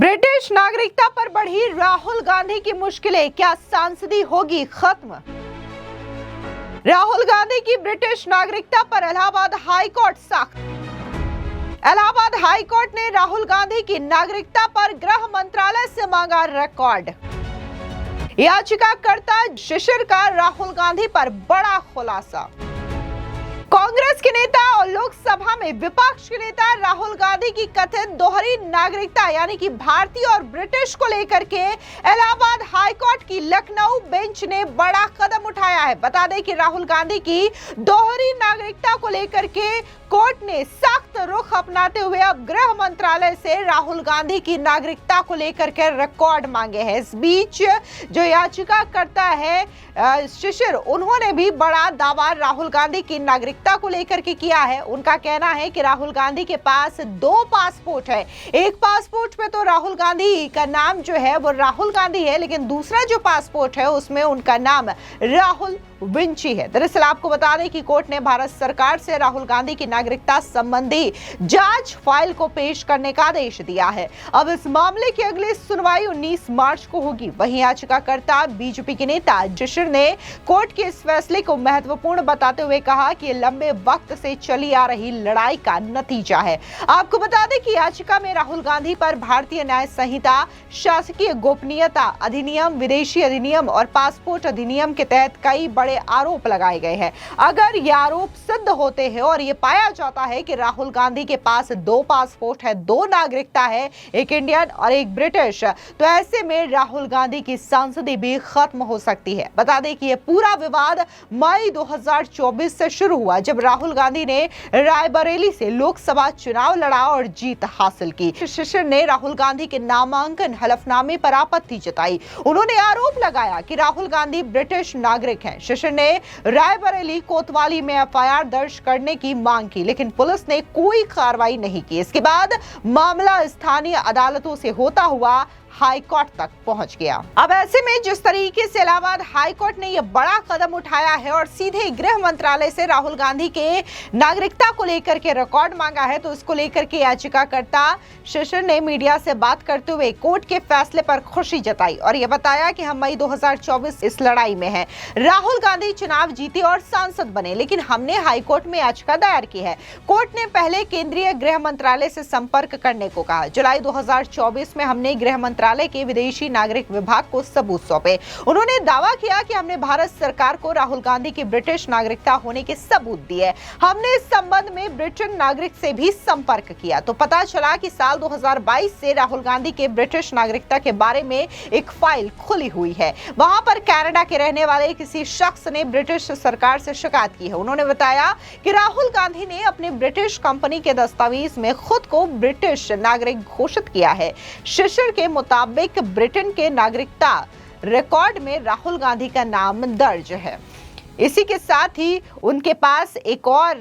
British नागरिकता पर बढ़ी राहुल गांधी की मुश्किलें, क्या सांसदी होगी खत्म? राहुल गांधी की ब्रिटिश नागरिकता पर इलाहाबाद हाईकोर्ट सख्त। इलाहाबाद हाईकोर्ट ने राहुल गांधी की नागरिकता पर गृह मंत्रालय से मांगा रिकॉर्ड। याचिकाकर्ता शिशिर का राहुल गांधी पर बड़ा खुलासा। कांग्रेस के नेता और लोकसभा में विपक्ष के नेता राहुल गांधी की कथित दोहरी नागरिकता यानी कि भारतीय और ब्रिटिश को लेकर के इलाहाबाद हाईकोर्ट की लखनऊ बेंच ने बड़ा कदम उठाया है। बता दें कि राहुल गांधी की दोहरी नागरिकता को लेकर के कोर्ट ने सख्त रुख अपनाते हुए अब गृह मंत्रालय से राहुल गांधी की नागरिकता को लेकर के रिकॉर्ड मांगे हैं। इस बीच जो याचिकाकर्ता है शिशिर, उन्होंने भी बड़ा दावा राहुल गांधी की नागरिकता को लेकर के किया है। उनका कहना है कि राहुल गांधी के पास 2 पासपोर्ट है। एक पासपोर्ट पे तो राहुल गांधी का नाम जो है वो राहुल गांधी है, लेकिन दूसरा जो पासपोर्ट है उसमें उनका नाम राहुल विंची है। दरअसल आपको बता दें कि कोर्ट ने भारत सरकार से राहुल गांधी की नागरिकता संबंधी जांच फाइल को पेश करने का आदेश दिया है। अब इस मामले की अगली सुनवाई 19 मार्च को होगी। वहीं याचिकाकर्ता बीजेपी के नेता शिशिर ने कोर्ट के इस फैसले को महत्वपूर्ण बताते हुए कहा कि ये लंबे वक्त से चली आ रही लड़ाई का नतीजा है। आपको बता दें कि याचिका में राहुल गांधी पर भारतीय न्याय संहिता, शासकीय गोपनीयता अधिनियम, विदेशी अधिनियम और पासपोर्ट अधिनियम के तहत कई बड़े आरोप लगाए गए हैं। अगर ये आरोप सिद्ध होते हैं और ये पाया जाता है कि राहुल गांधी के पास 2 पासपोर्ट है, 2 नागरिकता है, एक इंडियन और एक ब्रिटिश, तो ऐसे में राहुल गांधी की सांसदी भी खत्म हो सकती है। बता दें कि ये पूरा विवाद मई 2024 से शुरू हुआ, जब राहुल गांधी ने रायबरेली से लोकसभा चुनाव लड़ा और जीत हासिल की। शिशिर ने राहुल गांधी के नामांकन हलफनामे पर आपत्ति जताई। उन्होंने आरोप लगाया कि राहुल गांधी ब्रिटिश नागरिक हैं। शिशिर ने रायबरेली कोतवाली में एफआईआर दर्ज करने की मांग की, लेकिन पुलिस ने कोई कार्रवाई नहीं की। इसके बाद मामला स्थानीय अदालतों से होता हुआ हाई कोर्ट तक पहुंच गया। अब ऐसे में जिस तरीके से इलाहाबाद हाई कोर्ट ने यह बड़ा कदम उठाया है और सीधे गृह मंत्रालय से राहुल गांधी के नागरिकता को लेकर के रिकॉर्ड मांगा है, तो इसको लेकर के याचिकाकर्ता शिशिर ने मीडिया से बात करते हुए कोर्ट के फैसले पर खुशी जताई और यह बताया कि हम मई 2024 इस लड़ाई में हैं। राहुल गांधी चुनाव जीते और सांसद बने, लेकिन हमने हाईकोर्ट में याचिका दायर की है। कोर्ट ने पहले केंद्रीय गृह मंत्रालय से संपर्क करने को कहा। जुलाई 2024 में हमने गृह मंत्रालय के विदेशी नागरिक विभाग को सबूत सौंपे। उन्होंने दावा किया कि हमने भारत सरकार को राहुल गांधी की ब्रिटिश नागरिकता होने के सबूत दिए। हमने इस संबंध में ब्रिटेन नागरिक से भी संपर्क किया, तो पता चला कि साल 2022 से राहुल गांधी के ब्रिटिश नागरिकता के बारे में एक फाइल खुली हुई है। वहां पर कनाडा के रहने वाले किसी शख्स ने ब्रिटिश सरकार से शिकायत की है। उन्होंने बताया कि राहुल गांधी ने अपने ब्रिटिश कंपनी के दस्तावेज में खुद को ब्रिटिश नागरिक घोषित किया है। शिशिर के मुताबिक ब्रिटेन के नागरिकता रिकॉर्ड में राहुल गांधी का नाम दर्ज है। इसी के साथ ही उनके पास एक और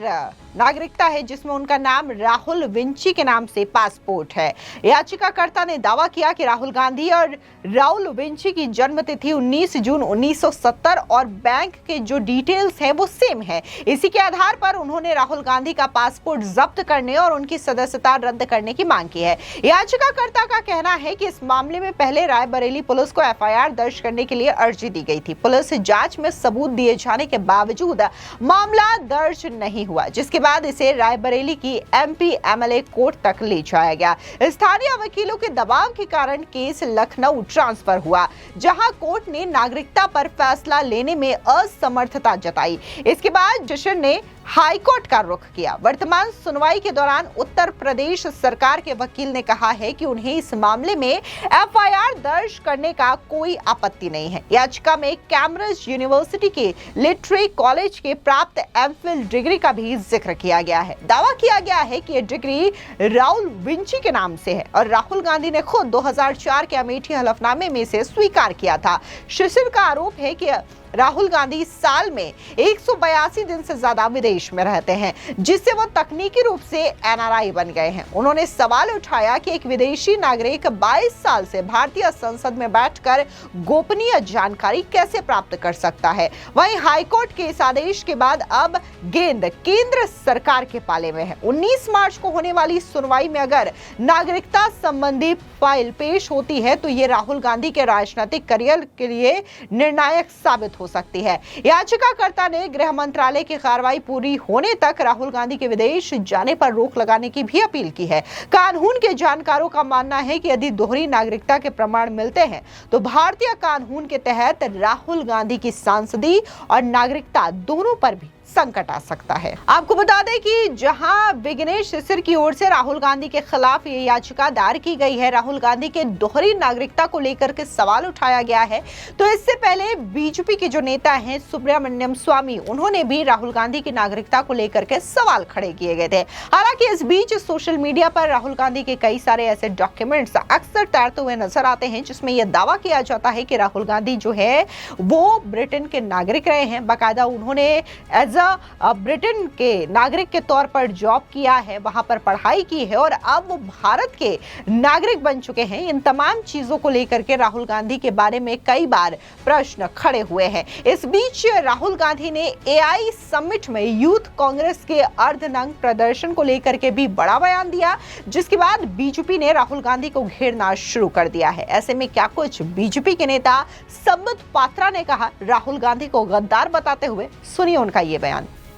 नागरिकता है जिसमें उनका नाम राहुल विंची के नाम से पासपोर्ट है। याचिकाकर्ता ने दावा किया कि राहुल गांधी और राहुल विंची की जन्म तिथि 19 जून 1970 और बैंक के जो डिटेल्स हैं वो सेम है। इसी के आधार पर उन्होंने राहुल गांधी का पासपोर्ट जब्त करने और उनकी सदस्यता रद्द करने की मांग की है। याचिकाकर्ता का कहना है कि इस मामले में पहले रायबरेली पुलिस को एफआईआर दर्ज करने के लिए अर्जी दी गई थी। पुलिस जांच में सबूत दिए जाने के बावजूद मामला दर्ज नहीं हुआ, जिसके बाद इसे रायबरेली की एमपी एमएलए कोर्ट तक ले जाया गया। स्थानीय वकीलों के दबाव के कारण केस लखनऊ ट्रांसफर हुआ, जहां कोर्ट ने नागरिकता पर फैसला लेने में असमर्थता जताई। इसके बाद शिशिर ने हाई कोर्ट का रुख किया। वर्तमान सुनवाई के दौरान उत्तर प्रदेश सरकार के वकील ने कहा है कि उन्हें इस मामले में एफआईआर दर्ज करने का कोई आपत्ति नहीं है। याचिका में कैम्ब्रिज यूनिवर्सिटी के लिटरेरी कॉलेज के प्राप्त एमफिल डिग्री का भी जिक्र किया गया है। दावा किया गया है कि यह डिग्री राहुल विंची के नाम से है और राहुल गांधी ने खुद 2004 के अमेठी हलफनामे में से स्वीकार किया था। शिशिर का आरोप है कि राहुल गांधी साल में 182 दिन से ज्यादा विदेश देश में रहते हैं, जिससे वो तकनीकी रूप से एनआरआई बन गए हैं। उन्होंने सवाल उठाया कि एक विदेशी नागरिक 22 साल से भारतीय संसद में बैठकर गोपनीय जानकारी कैसे प्राप्त कर सकता है। वहीं हाईकोर्ट के इस आदेश के बाद अब गेंद केंद्र सरकार के पाले में है। 19 मार्च को होने वाली सुनवाई में अगर नागरिकता संबंधी फाइल पेश होती है तो ये राहुल गांधी के राजनीतिक करियर के लिए निर्णायक साबित हो सकती है। याचिकाकर्ता ने गृह मंत्रालय की कार्रवाई पूरी होने तक राहुल गांधी के विदेश जाने पर रोक लगाने की भी अपील की है। कानून के जानकारों का मानना है कि यदि दोहरी नागरिकता के प्रमाण मिलते हैं तो भारतीय कानून के तहत राहुल गांधी की सांसदी और नागरिकता दोनों पर भी संकट आ सकता है। आपको बता दें कि जहां विघ्नेश सिसर की ओर से राहुल गांधी के खिलाफ ये याचिका दायर की गई है, राहुल गांधी के दोहरी नागरिकता को लेकर के सवाल उठाया गया है, तो इससे पहले बीजेपी के जो नेता हैं सुब्रमण्यम स्वामी, उन्होंने भी राहुल गांधी की नागरिकता को लेकर के सवाल खड़े किए गए थे। हालांकि इस बीच सोशल मीडिया पर राहुल गांधी के कई सारे ऐसे डॉक्यूमेंट्स अक्सर तैरते हुए नजर आते हैं जिसमें यह दावा किया जाता है कि राहुल गांधी जो है वो ब्रिटेन के नागरिक रहे हैं। बाकायदा उन्होंने एज ब्रिटेन के नागरिक के तौर पर जॉब किया है, वहां पर पढ़ाई की है और अब वो भारत के नागरिक बन चुके हैं। इन तमाम चीजों को लेकर के राहुल गांधी के बारे में कई बार प्रश्न खड़े हुए हैं। इस बीच राहुल गांधी ने एआई समिट में यूथ कांग्रेस के अर्धनग्न प्रदर्शन को लेकर के भी बड़ा बयान दिया, जिसके बाद बीजेपी ने राहुल गांधी को घेरना शुरू कर दिया है। ऐसे में क्या कुछ बीजेपी के नेता संबित पात्रा ने कहा राहुल गांधी को गद्दार बताते हुए, सुनिए उनका ये बयान।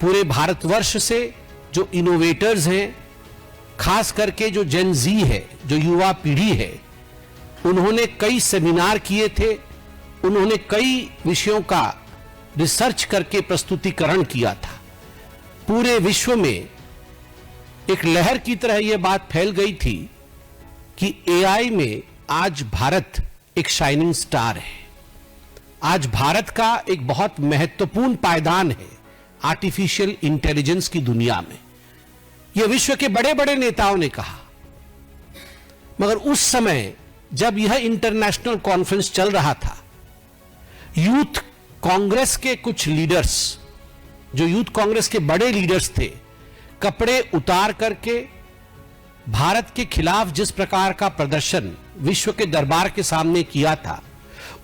पूरे भारतवर्ष से जो इनोवेटर्स हैं, खास करके जो जेन जी है, जो युवा पीढ़ी है, उन्होंने कई सेमिनार किए थे, उन्होंने कई विषयों का रिसर्च करके प्रस्तुतिकरण किया था। पूरे विश्व में एक लहर की तरह यह बात फैल गई थी कि एआई में आज भारत एक शाइनिंग स्टार है। आज भारत का एक बहुत महत्वपूर्ण पायदान है आर्टिफिशियल इंटेलिजेंस की दुनिया में। यह विश्व के बड़े बड़े नेताओं ने कहा, मगर उस समय जब यह इंटरनेशनल कॉन्फ्रेंस चल रहा था, यूथ कांग्रेस के कुछ लीडर्स, जो यूथ कांग्रेस के बड़े लीडर्स थे, कपड़े उतार करके भारत के खिलाफ जिस प्रकार का प्रदर्शन विश्व के दरबार के सामने किया था,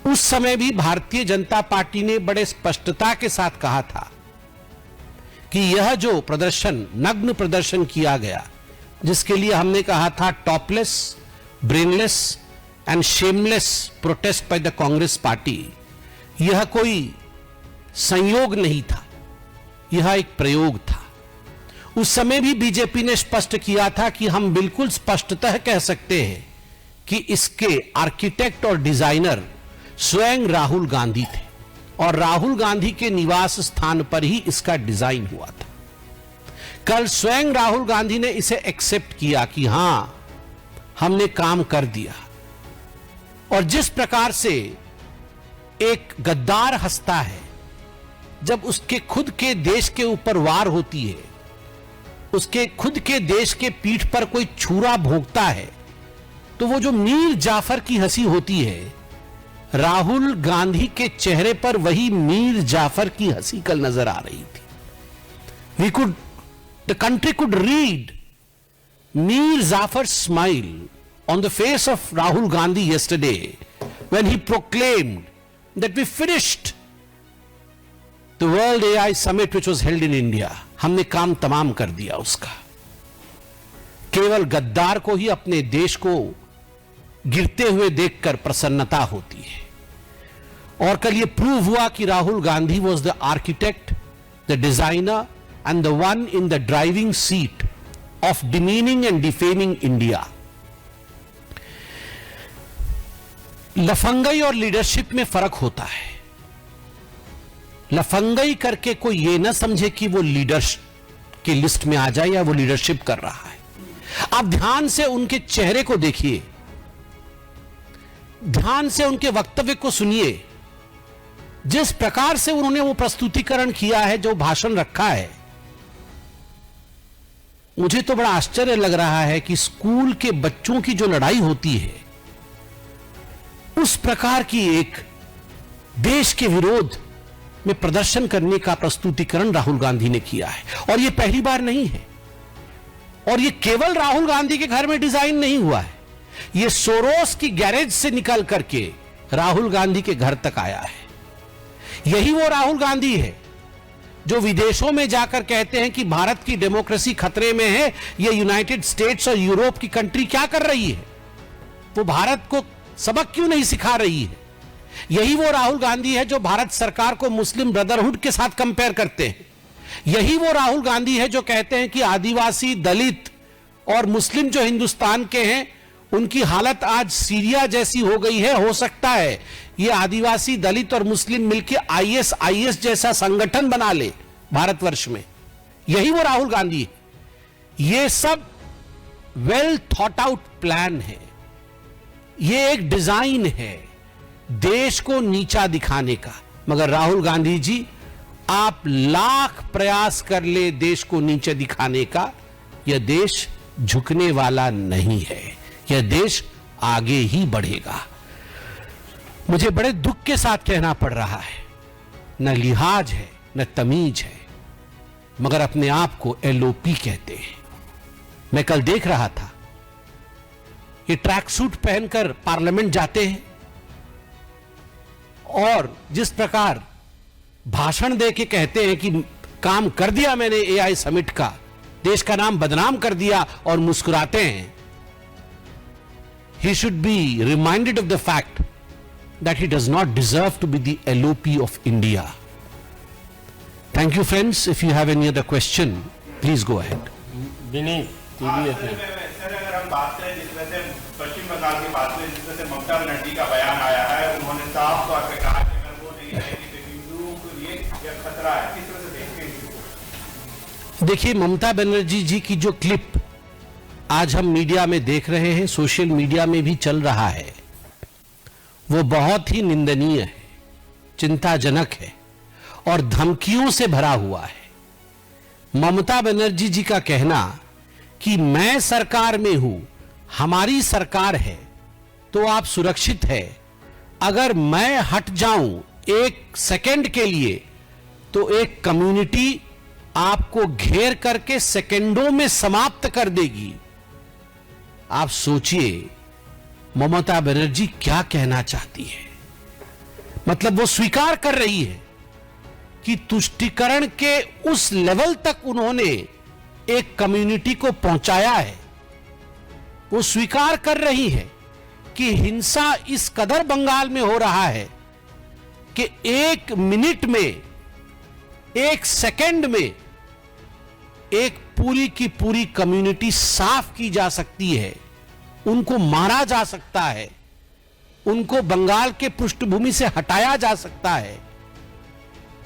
उस समय भी भारतीय जनता पार्टी ने बड़े स्पष्टता के साथ कहा था कि यह जो प्रदर्शन, नग्न प्रदर्शन किया गया, जिसके लिए हमने कहा था topless, brainless and shameless protest by the Congress party, यह कोई संयोग नहीं था, यह एक प्रयोग था। उस समय भी बीजेपी ने स्पष्ट किया था कि हम बिल्कुल स्पष्टतः कह सकते हैं कि इसके आर्किटेक्ट और डिजाइनर स्वयं राहुल गांधी थे और राहुल गांधी के निवास स्थान पर ही इसका डिजाइन हुआ था। कल स्वयं राहुल गांधी ने इसे एक्सेप्ट किया कि हां, हमने काम कर दिया। और जिस प्रकार से एक गद्दार हंसता है जब उसके खुद के देश के ऊपर वार होती है, उसके खुद के देश के पीठ पर कोई छुरा भोंकता है, तो वो जो मीर जाफर की हंसी होती है, राहुल गांधी के चेहरे पर वही मीर जाफर की हंसी कल नजर आ रही थी। The country could read Mir Jafar smile on the face of Rahul Gandhi yesterday when he proclaimed that we finished the World AI Summit which was held in India. हमने काम तमाम कर दिया उसका। केवल गद्दार को ही अपने देश को गिरते हुए देखकर प्रसन्नता होती है। और कल ये प्रूव हुआ कि Rahul Gandhi was the architect, the designer and the one in the driving seat of demeaning and defaming India. लफंगई और लीडरशिप में फर्क होता है। लफंगई करके कोई यह ना समझे कि वो लीडर्स की लिस्ट में आ जाए या वो लीडरशिप कर रहा है। आप ध्यान से उनके चेहरे को देखिए, ध्यान से उनके वक्तव्य को सुनिए। जिस प्रकार से उन्होंने वो प्रस्तुतिकरण किया है, जो भाषण रखा है, मुझे तो बड़ा आश्चर्य लग रहा है कि स्कूल के बच्चों की जो लड़ाई होती है, उस प्रकार की एक देश के विरोध में प्रदर्शन करने का प्रस्तुतिकरण राहुल गांधी ने किया है। और यह पहली बार नहीं है, और यह केवल राहुल गांधी के घर में डिजाइन नहीं हुआ है, यह सोरोस की गैरेज से निकल करके राहुल गांधी के घर तक आया है। यही वो राहुल गांधी है जो विदेशों में जाकर कहते हैं कि भारत की डेमोक्रेसी खतरे में है, यह यूनाइटेड स्टेट्स और यूरोप की कंट्री क्या कर रही है, वो भारत को सबक क्यों नहीं सिखा रही है। यही वो राहुल गांधी है जो भारत सरकार को मुस्लिम ब्रदरहुड के साथ कंपेयर करते हैं। यही वो राहुल गांधी है जो कहते हैं कि आदिवासी, दलित और मुस्लिम जो हिंदुस्तान के हैं उनकी हालत आज सीरिया जैसी हो गई है। हो सकता है ये आदिवासी, दलित और मुस्लिम मिलकर आईएस जैसा संगठन बना ले भारतवर्ष में। यही वो राहुल गांधी है। ये सब वेल थॉट आउट प्लान है, ये एक डिजाइन है देश को नीचा दिखाने का। मगर राहुल गांधी जी, आप लाख प्रयास कर ले देश को नीचे दिखाने का, यह देश झुकने वाला नहीं है, यह देश आगे ही बढ़ेगा। मुझे बड़े दुख के साथ कहना पड़ रहा है, न लिहाज है न तमीज है, मगर अपने आप को एलओपी कहते हैं। मैं कल देख रहा था, ये ट्रैक सूट पहनकर पार्लियामेंट जाते हैं और जिस प्रकार भाषण दे के कहते हैं कि काम कर दिया मैंने एआई समिट का, देश का नाम बदनाम कर दिया, और मुस्कुराते हैं। He should be reminded of the fact that he does not deserve to be the LOP of India. Thank you, friends. If you have any other question, please go ahead. Sir, अगर हम बात करें जिस तरह से पश्चिम बंगाल की बात करें, जिस तरह से ममता बनर्जी का बयान आया है, उन्होंने साफ तौर पे कहा कि अगर वो नहीं आएगी तो हिंदुओं के लिए यह खतरा है। किस तरह से देखते हैं? देखिए, ममता बनर्जी जी की जो क्लिप आज हम मीडिया में देख रहे हैं, सोशल मीडिया में भी चल रहा है, वो बहुत ही निंदनीय है, चिंताजनक है और धमकियों से भरा हुआ है। ममता बनर्जी जी का कहना कि मैं सरकार में हूं, हमारी सरकार है तो आप सुरक्षित है, अगर मैं हट जाऊं एक सेकंड के लिए तो एक कम्युनिटी आपको घेर करके सेकंडों में समाप्त कर देगी। आप सोचिए ममता बनर्जी क्या कहना चाहती है। मतलब वो स्वीकार कर रही है कि तुष्टीकरण के उस लेवल तक उन्होंने एक कम्युनिटी को पहुंचाया है। वो स्वीकार कर रही है कि हिंसा इस कदर बंगाल में हो रहा है कि एक मिनट में, एक सेकंड में एक पूरी की पूरी कम्युनिटी साफ की जा सकती है, उनको मारा जा सकता है, उनको बंगाल के पृष्ठभूमि से हटाया जा सकता है।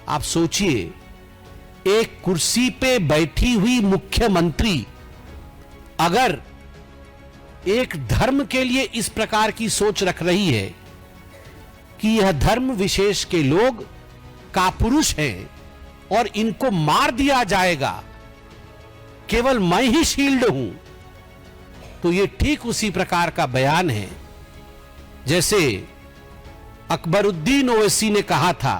आप सोचिए, एक कुर्सी पे बैठी हुई मुख्यमंत्री अगर एक धर्म के लिए इस प्रकार की सोच रख रही है कि यह धर्म विशेष के लोग कापुरुष हैं और इनको मार दिया जाएगा, केवल मैं ही शील्ड हूं, तो यह ठीक उसी प्रकार का बयान है जैसे अकबरुद्दीन ओवैसी ने कहा था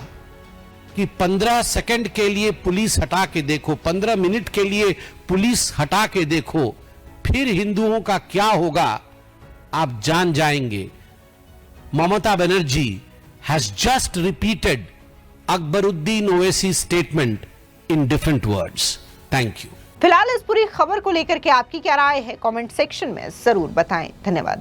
कि 15 सेकंड के लिए पुलिस हटा के देखो, 15 मिनट के लिए पुलिस हटा के देखो, फिर हिंदुओं का क्या होगा आप जान जाएंगे। Mamata Banerjee has just repeated Akbaruddin Owaisi statement in different words. Thank you. फिलहाल इस पूरी खबर को लेकर के आपकी क्या राय है, कमेंट सेक्शन में जरूर बताएं। धन्यवाद।